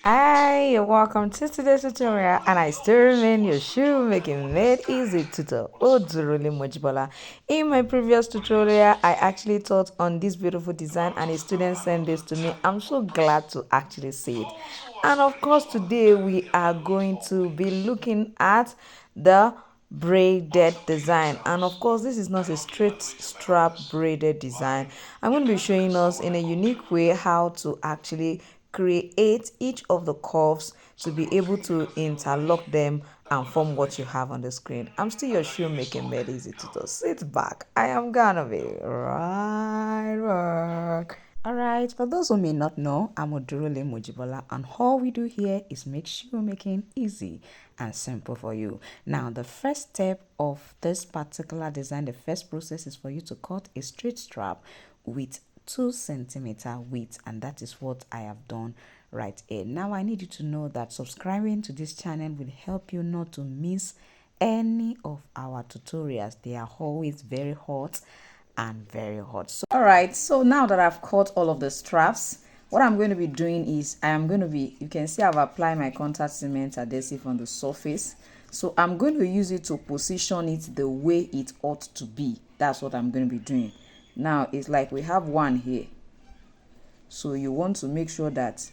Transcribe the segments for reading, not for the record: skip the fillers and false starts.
Hi, welcome to today's tutorial, and I still remain your shoemaking made easy tutor, Oduruli Mojibola. In my previous tutorial, I actually taught on this beautiful design and a student sent this to me. I'm so glad to actually see it. And of course, today we are going to be looking at the braided design, and of course this is not a straight strap braided design. I'm going to be showing us in a unique way how to actually create each of the curves to be able to interlock them and form what you have on the screen. I'm still your shoemaking made easy tutor. Sit back, I am gonna be right back. Alright, for those who may not know, I'm Odurole Mojibola, and all we do here is make shoemaking easy and simple for you. Now, the first step of this particular design, the first process is for you to cut a straight strap with 2 centimeter width, and that is what I have done right here. Now, I need you to know that subscribing to this channel will help you not to miss any of our tutorials. They are always very hot and very hot. So all right, so now that I've cut all of the straps, what I'm going to be doing is you can see I've applied my contact cement adhesive on the surface. So I'm going to use it to position it the way it ought to be. That's what I'm going to be doing. Now it's like we have one here, so you want to make sure that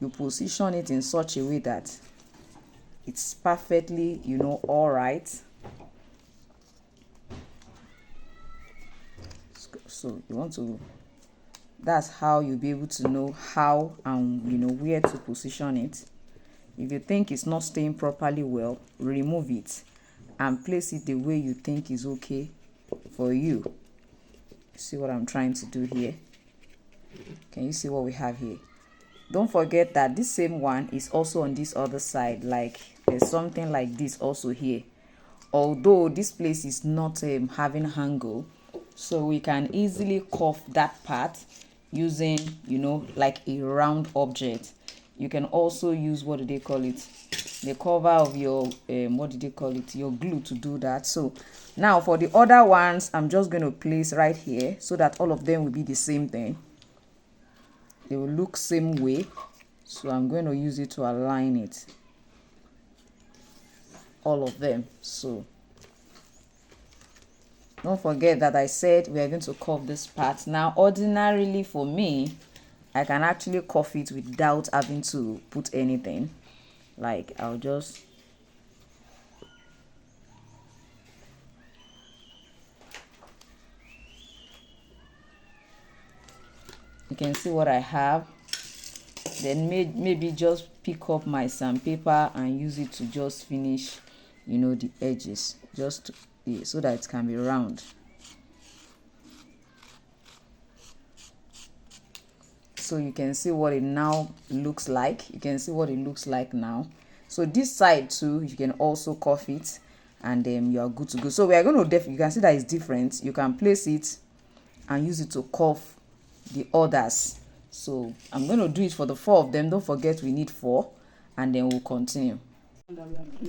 you position it in such a way that it's perfectly, all right. So you want to, that's how you'll be able to know how and where to position it. If you think it's not staying properly well, remove it and place it the way you think is okay for you. See what I'm trying to do here? Can you see what we have here? Don't forget that this same one is also on this other side. Like there's something like this also here, although this place is not having angle, so we can easily curve that part using like a round object. You can also use, what do they call it, the cover of your what do they call it, your glue, to do that. So now for the other ones, I'm just going to place right here so that all of them will be the same thing. They will look same way. So I'm going to use it to align it, all of them. So don't forget that I said we are going to curve this part. Now ordinarily for me, I can actually curve it without having to put anything. Like I'll just you can see what I have. Then maybe just pick up my sandpaper and use it to just finish the edges, just so that it can be round. So you can see what it now looks like. You can see what it looks like now. So this side too, you can also curve it, and then you are good to go. So we are going to you can see that it's different. You can place it and use it to curve the others. So I'm going to do it for the 4 of them. Don't forget we need 4, and then we'll continue.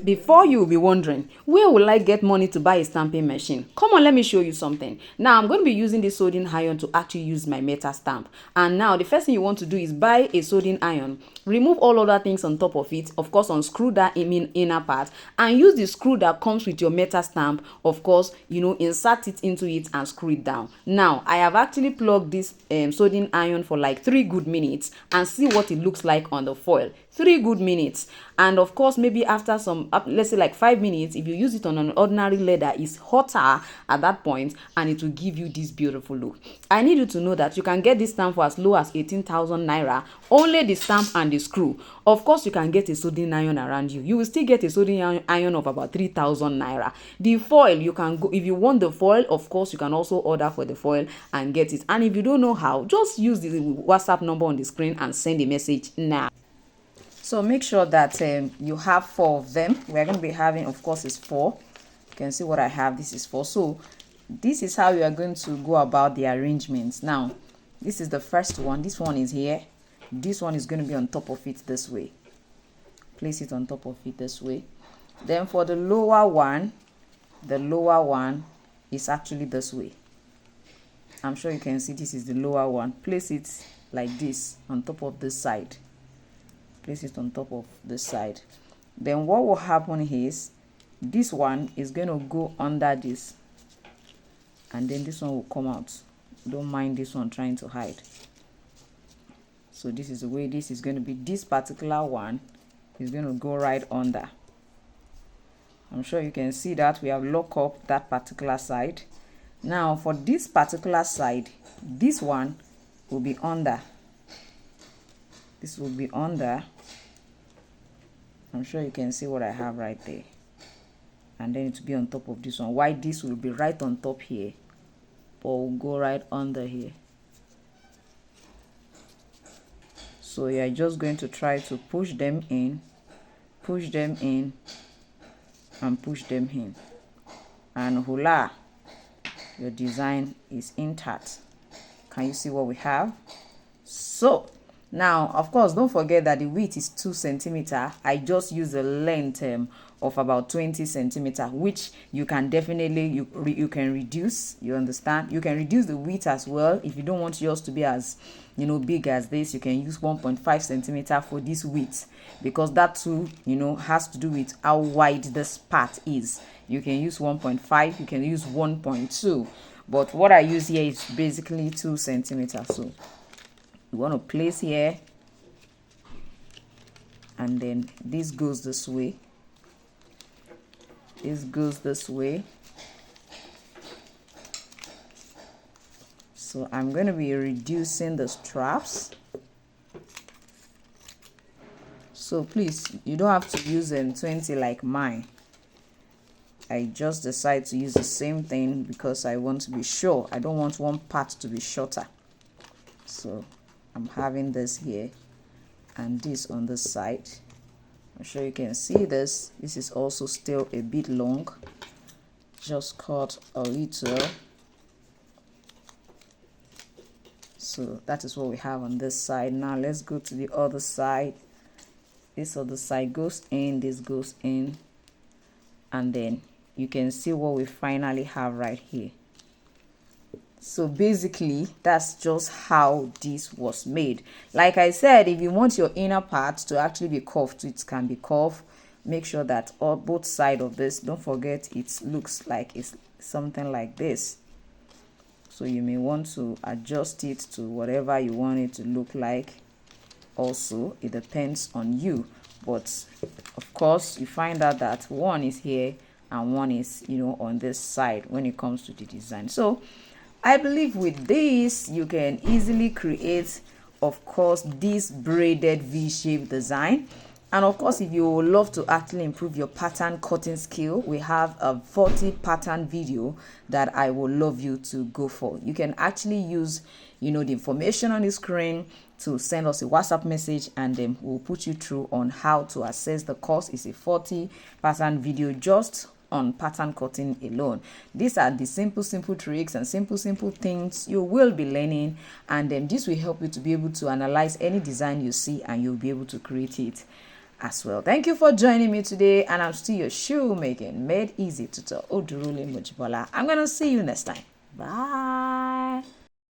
Before you will be wondering, where will I get money to buy a stamping machine? Come on, let me show you something. Now I'm going to be using this soldering iron to actually use my metal stamp. And now the first thing you want to do is buy a soldering iron, remove all other things on top of it, of course unscrew that inner part, and use the screw that comes with your metal stamp, of course, insert it into it and screw it down. Now I have actually plugged this soldering iron for like 3 good minutes and see what it looks like on the foil. 3 good minutes. And of course, maybe after some, let's say like 5 minutes, if you use it on an ordinary leather, it's hotter at that point and it will give you this beautiful look. I need you to know that you can get this stamp for as low as 18,000 naira, only the stamp and the screw. Of course, you can get a soldering iron around you. You will still get a soldering iron of about 3,000 naira. The foil, you can go, if you want the foil, of course, you can also order for the foil and get it. And if you don't know how, just use the WhatsApp number on the screen and send a message now. So make sure that you have 4 of them. We're going to be having, of course, is 4. You can see what I have. This is 4. So this is how you are going to go about the arrangements. Now, this is the first one. This one is here. This one is going to be on top of it this way. Place it on top of it this way. Then for the lower one is actually this way. I'm sure you can see this is the lower one. Place it like this on top of this side. place it on top of the side. Then what will happen is this one is going to go under this, and then this one will come out. Don't mind this one trying to hide. So this is the way this is going to be. This particular one is going to go right under. I'm sure you can see that we have locked up that particular side. Now for this particular side, this one will be under. This will be under. I'm sure you can see what I have right there. And then it will be on top of this one. Why this will be right on top here, but will go right under here. So you're just going to try to push them in, and push them in, and voila, your design is intact. Can you see what we have? So now, of course, don't forget that the width is 2 centimeters. I just use a length of about 20 centimeters, which you can definitely you can reduce. You understand? You can reduce the width as well. If you don't want yours to be as big as this, you can use 1.5 centimeters for this width, because that too has to do with how wide this part is. You can use 1.5, you can use 1.2, but what I use here is basically 2 centimeters. So you want to place here, and then this goes this way, this goes this way. So I'm going to be reducing the straps. So please, you don't have to use 20 like mine. I just decide to use the same thing because I want to be sure. I don't want one part to be shorter. So I'm having this here and this on this side. I'm sure you can see this. This is also still a bit long. Just cut a little. So that is what we have on this side. Now let's go to the other side. This other side goes in, this goes in, and then you can see what we finally have right here. So basically, that's just how this was made. Like I said, if you want your inner part to actually be curved, it can be curved. Make sure that both sides of this, don't forget, it looks like it's something like this. So you may want to adjust it to whatever you want it to look like. Also, it depends on you. But of course, you find out that one is here and one is, on this side when it comes to the design. So I believe with this, you can easily create, of course, this braided V-shaped design. And of course, if you would love to actually improve your pattern cutting skill, we have a Forte pattern video that I would love you to go for. You can actually use, the information on the screen to send us a WhatsApp message, and then we'll put you through on how to access the course. It's a Forte pattern video just on pattern cutting alone. These are the simple tricks and simple things you will be learning, and then this will help you to be able to analyze any design you see, and you'll be able to create it as well. Thank you for joining me today, and I'm still your shoemaking made easy tutor Odurule Mojibola. I'm gonna see you next time. Bye.